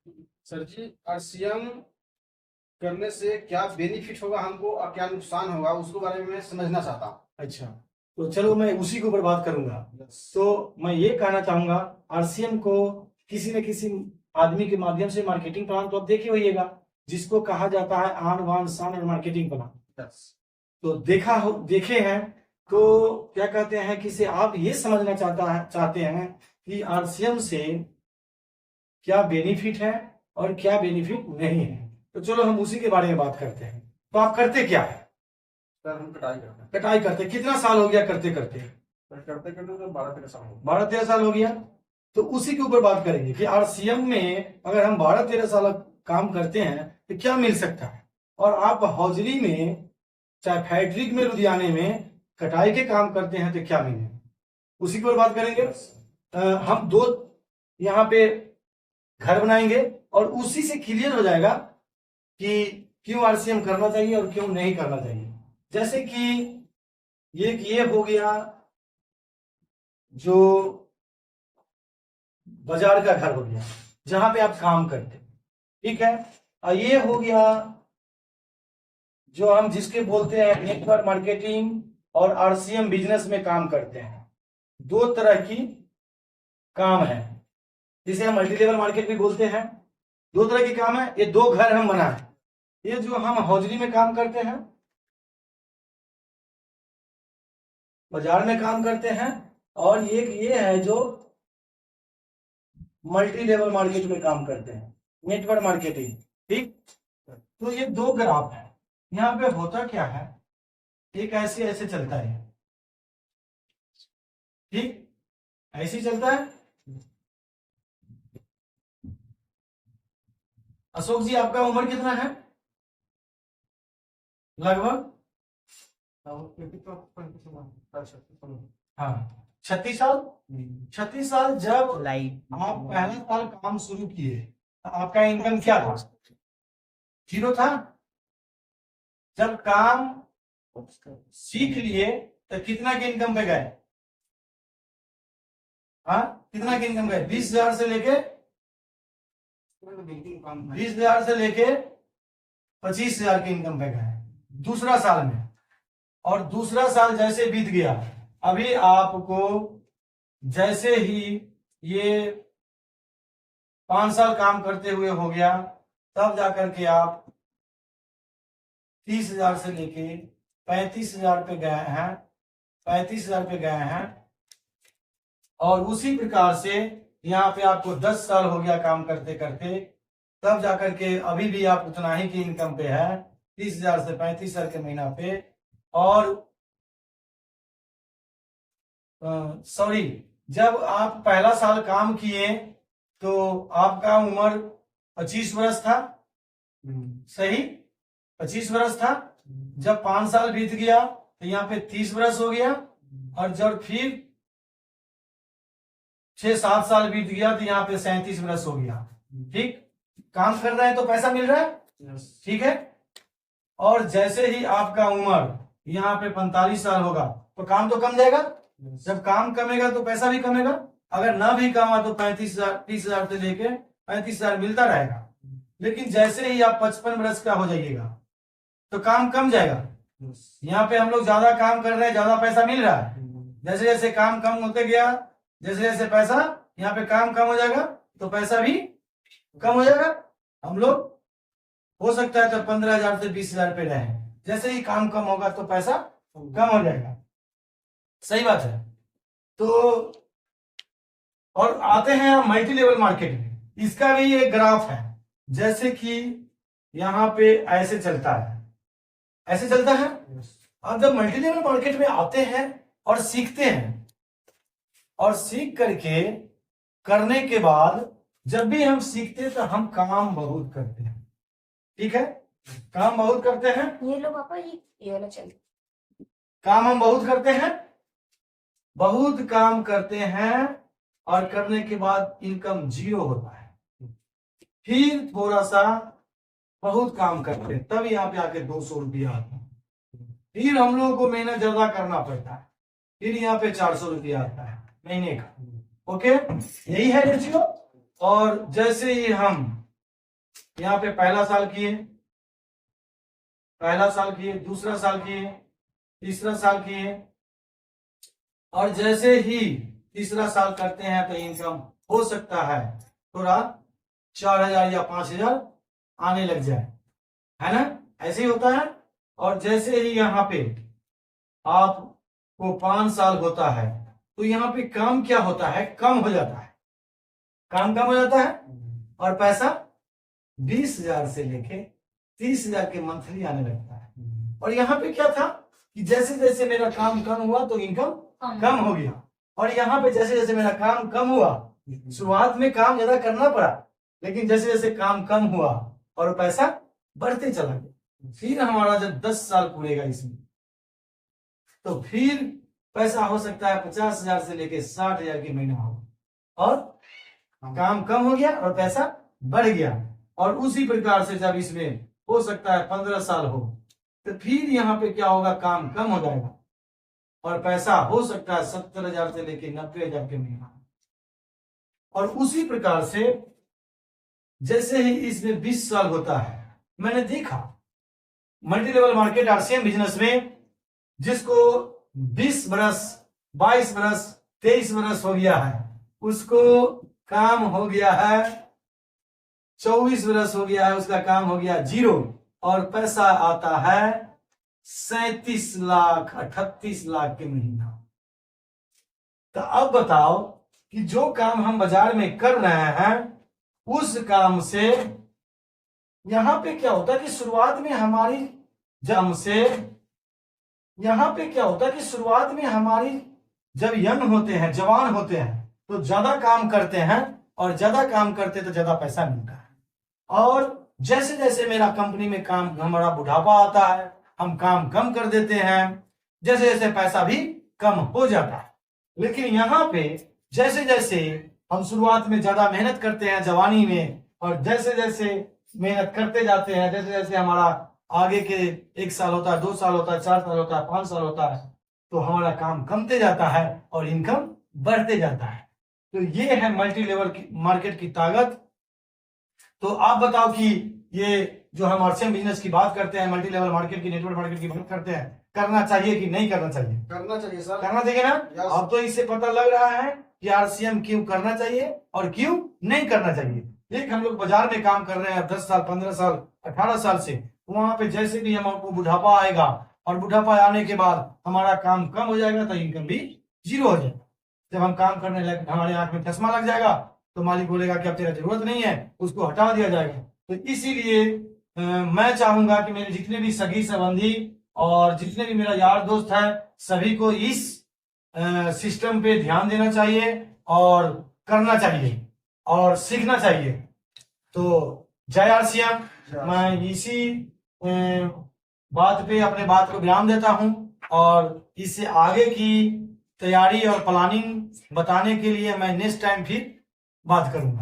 Sir जी, RCM करने से क्या बेनिफिट होगा हमको और क्या नुकसान होगा उसके बारे में मैं समझना चाहता हूँ। अच्छा, तो चलो मैं उसी के ऊपर बात करूंगा। तो मैं ये कहना चाहूंगा, आरसीएम को किसी न किसी आदमी के माध्यम से मार्केटिंग प्लान तो आप देखे होइएगा, जिसको कहा जाता है आन बान शान और मार्केटिंग प्लान। तो देखे हैं। तो क्या कहते हैं कि से आप ये समझना चाहते हैं कि आरसीएम से क्या बेनिफिट है और क्या बेनिफिट नहीं है। तो चलो हम उसी के बारे में बात करते हैं। तो आप करते क्या है? सर हम कटाई करते हैं। कटाई करते कितना साल हो गया करते करते? करते करते तो 12-13 साल हो गए। 12-13 साल हो गया। तो उसी के ऊपर बात करेंगे कि आरसीएम में अगर हम 12-13 साल काम करते हैं तो क्या मिल सकता है, और आप हौजरी में चाहे फैक्ट्री में लुधियाने में कटाई के काम करते हैं तो क्या मिले, उसी के ऊपर बात करेंगे। हम दो यहाँ पे घर बनाएंगे और उसी से क्लियर हो जाएगा कि क्यों आरसीएम करना चाहिए और क्यों नहीं करना चाहिए। जैसे कि ये हो गया जो बाजार का घर हो गया जहां पे आप काम करते, ठीक है। और ये हो गया जो हम जिसके बोलते हैं नेटवर्क मार्केटिंग और आरसीएम बिजनेस में काम करते हैं। दो तरह की काम है जिसे हम मल्टी लेवल मार्केट भी बोलते हैं। दो तरह के काम है। ये दो घर हम बनाए, ये जो हम हौजरी में काम करते हैं, बाजार में काम करते हैं, और एक ये है जो मल्टी लेवल मार्केट में काम करते हैं, नेटवर्क मार्केटिंग, ठीक। तो ये दो ग्राफ है। यहाँ पे होता क्या है, एक ऐसे ऐसे चलता है, ठीक, ऐसे ही चलता है। अशोक जी, आपका उम्र कितना है लगभग? हाँ, 36 साल। 36 साल। जब आप पहला साल काम शुरू किए तो आपका इनकम क्या था? 0 था। जब काम सीख लिए तो कितना के इनकम पे गए? हाँ, कितना के इनकम गए? 20,000 से लेके 20,000 से लेके 25,000 के इनकम पे गए दूसरा साल में। और दूसरा साल जैसे बीत गया, अभी आपको जैसे ही ये 5 साल काम करते हुए हो गया, तब जाकर के आप 30,000 से लेके 35,000 पे गए हैं, 35,000 पे गए हैं। और उसी प्रकार से यहाँ पे आपको 10 साल हो गया काम करते करते, तब जाकर के अभी भी आप उतना ही की इनकम पे है, 30,000 से 35,000 के महीना पे। और सॉरी, जब आप पहला साल काम किए तो आपका उम्र 25 वर्ष था, सही, 25 वर्ष था। जब 5 साल बीत गया तो यहाँ पे 30 वर्ष हो गया, और जब फिर 6-7 साल बीत गया तो यहाँ पे 37 वर्ष हो गया, ठीक। काम कर रहे हैं तो पैसा मिल रहा है, ठीक है। और जैसे ही आपका उम्र यहाँ पे 45 साल होगा तो काम तो कम जाएगा। जब काम कमेगा तो पैसा भी कमेगा। अगर ना भी कमा तो 35,000 30,000 से लेके 35,000 मिलता रहेगा। लेकिन जैसे ही आप 55 वर्ष का हो जाइएगा तो काम कम जाएगा। यहाँ पे हम लोग ज्यादा काम कर रहे हैं, ज्यादा पैसा मिल रहा है। जैसे जैसे काम कम होते गया, जैसे जैसे पैसा, यहाँ पे काम कम हो जाएगा तो पैसा भी कम हो जाएगा। हम लोग हो सकता है तो 15,000 से 20,000 पे रहे, जैसे ही काम कम होगा तो पैसा कम हो जाएगा। सही बात है। तो और आते हैं मल्टी लेवल मार्केट में, इसका भी एक ग्राफ है। जैसे कि यहाँ पे ऐसे चलता है, ऐसे चलता है। अब जब मल्टी लेवल मार्केट में आते हैं और सीखते हैं, और सीख करके करने के बाद जब भी हम सीखते हैं तो हम काम बहुत करते हैं, ठीक है, काम बहुत करते हैं। ये लो पापा, ये वाला चल। काम हम बहुत करते हैं, बहुत काम करते हैं, और करने के बाद इनकम 0 होता है। फिर थोड़ा सा बहुत काम करते हैं, तब यहाँ पे आके 200 रुपया आता है। फिर हम लोगों को मेहनत ज्यादा करना पड़ता है, फिर यहाँ पे 400 रुपया आता है महीने का। ओके, यही है रेशियो। और जैसे ही हम यहाँ पे पहला साल किए, दूसरा साल किए, तीसरा साल किए, और जैसे ही तीसरा साल करते हैं तो इनकम हो सकता है थोड़ा 4,000 या 5,000 आने लग जाए, है ना, ऐसे ही होता है। और जैसे ही यहाँ पे आपको 5 साल होता है तो यहाँ पे काम क्या होता है, कम हो जाता है, काम कम हो जाता है, और पैसा 20,000 से लेके 30,000 के मंथली आने लगता है। और यहाँ पे क्या था कि जैसे जैसे मेरा काम कम हुआ तो इनकम कम हो गया, और यहाँ पे जैसे जैसे मेरा काम कम हुआ, शुरुआत में काम ज्यादा करना पड़ा, लेकिन जैसे जैसे काम कम हुआ और पैसा बढ़ते चला गया। फिर हमारा जब 10 साल पूरेगा इसमें, तो फिर पैसा हो सकता है 50,000 से लेके 60,000 के महीना हो, और काम कम हो गया और पैसा बढ़ गया। और उसी प्रकार से जब इसमें हो सकता है 15 साल हो, तो फिर यहाँ पे क्या होगा, काम कम हो जाएगा और पैसा हो सकता है 70,000 से लेके 90,000 के महीना। और उसी प्रकार से जैसे ही इसमें 20 साल होता है, मैंने देखा multi level market RCM business में जिसको 20 बरस, 22 बरस, 23 बरस हो गया है, उसको काम हो गया है 24 बरस हो गया है, उसका काम हो गया 0, और पैसा आता है 37 लाख 38 लाख के महीना। तो अब बताओ कि जो काम हम बाजार में कर रहे हैं उस काम से यहां पे क्या होता है कि शुरुआत में हमारी जब यंग होते हैं, जवान होते हैं, तो ज्यादा काम करते हैं, और ज्यादा काम करते तो ज्यादा पैसा मिलता है। और जैसे जैसे मेरा कंपनी में काम, हमारा बुढ़ापा आता है, हम काम कम कर देते हैं, जैसे जैसे पैसा भी कम हो जाता है। लेकिन यहाँ पे जैसे जैसे हम शुरुआत में ज्यादा मेहनत करते हैं जवानी में, और जैसे जैसे मेहनत करते जाते हैं, जैसे जैसे हमारा आगे के 1 साल होता है, 2 साल होता है, 4 साल होता है, 5 साल होता है, तो हमारा काम कमते जाता है और इनकम बढ़ते जाता है। तो ये है मल्टी लेवल मार्केट की ताकत। तो आप बताओ कि ये जो हम आरसीएम बिजनेस की बात करते हैं, मल्टी लेवल मार्केट की, नेटवर्क मार्केट की बात करते हैं, करना चाहिए कि नहीं करना चाहिए? करना चाहिए सर, करना चाहिए ना। अब तो इससे पता लग रहा है कि आरसीएम क्यों करना चाहिए और क्यों नहीं करना चाहिए। एक हम लोग बाजार में काम कर रहे हैं 10 साल, 15 साल, 18 साल से, वहां पे जैसे भी हमको बुढ़ापा आएगा, और बुढ़ापा आने के बाद हमारा काम कम हो जाएगा तो इनकम भी 0 हो जाएगा। जब हम काम करने लगे, हमारे आंख में चश्मा लग जाएगा, तो मालिक बोलेगा कि अब तेरा जरूरत नहीं है, उसको हटा दिया जाएगा। तो इसीलिए मैं चाहूंगा कि मेरे जितने भी सगी संबंधी और जितने भी मेरा यार दोस्त है, सभी को इस सिस्टम पे ध्यान देना चाहिए और करना चाहिए और सीखना चाहिए। तो जय आरसीएम। मैं इसी बात पे अपने बात को विराम देता हूं, और इससे आगे की तैयारी और प्लानिंग बताने के लिए मैं नेक्स्ट टाइम फिर बात करूंगा।